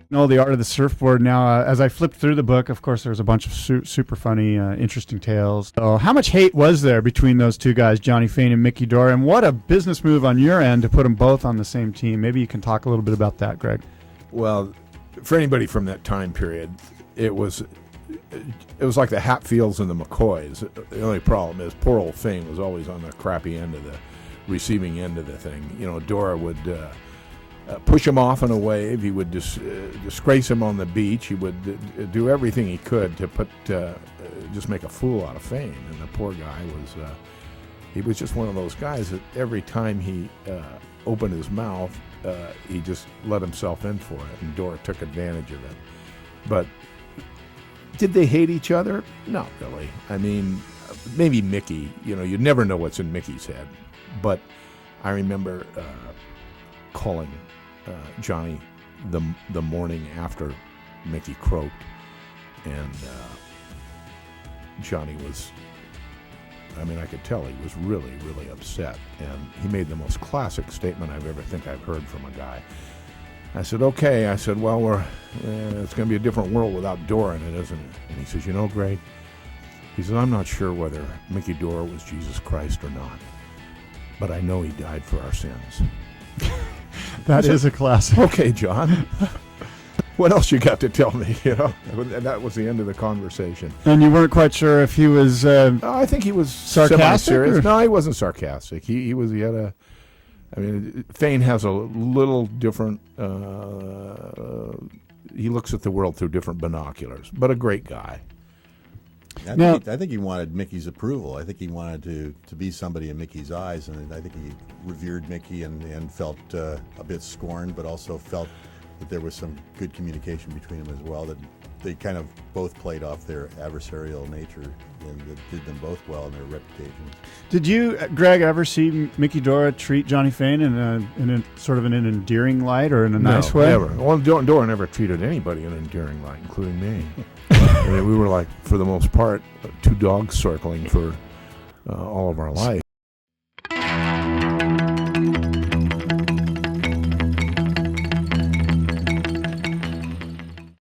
Noll, The Art of the Surfboard. Now, as I flipped through the book, of course, there's a bunch of super funny, interesting tales. So how much hate was there between those two guys, Johnny Fain and Miki Dora? And what a business move on your end to put them both on the same team. Maybe you can talk a little bit about that, Greg. Well, for anybody from that time period, it was like the Hatfields and the McCoys. The only problem is poor old Fain was always on the crappy end of the receiving end of the thing. You know, Dora would push him off on a wave. He would disgrace him on the beach. He would do everything he could to just make a fool out of Fain. And the poor guy was just one of those guys that every time he opened his mouth, he just let himself in for it, and Dora took advantage of it. But did they hate each other? Not really. I mean, maybe Miki. You know, you'd never know what's in Miki's head. But I remember calling Johnny the morning after Miki croaked, and Johnny was, I mean, I could tell he was really, really upset, and he made the most classic statement I've heard from a guy. I said, okay. I said, well, it's going to be a different world without Dora in it, isn't it? And he says, you know, Greg, he says, I'm not sure whether Miki Dora was Jesus Christ or not, but I know he died for our sins. That is a classic. Okay, John. What else you got to tell me? You know, and that was the end of the conversation. And you weren't quite sure if he was. I think he was sarcastic. Semi-serious. No, he wasn't sarcastic. He had a. I mean, Fain has a little different. He looks at the world through different binoculars, but a great guy. I think he wanted Miki's approval. I think he wanted to be somebody in Miki's eyes, and I think he revered Miki and felt a bit scorned, but also felt that there was some good communication between them as well, that they kind of both played off their adversarial nature, and that did them both well in their reputations. Did you, Greg, ever see Miki Dora treat Johnny Fain in a sort of an endearing light or in a nice way? Never. Well, Dora never treated anybody in an endearing light, including me. I mean, we were like, for the most part, two dogs circling for all of our life.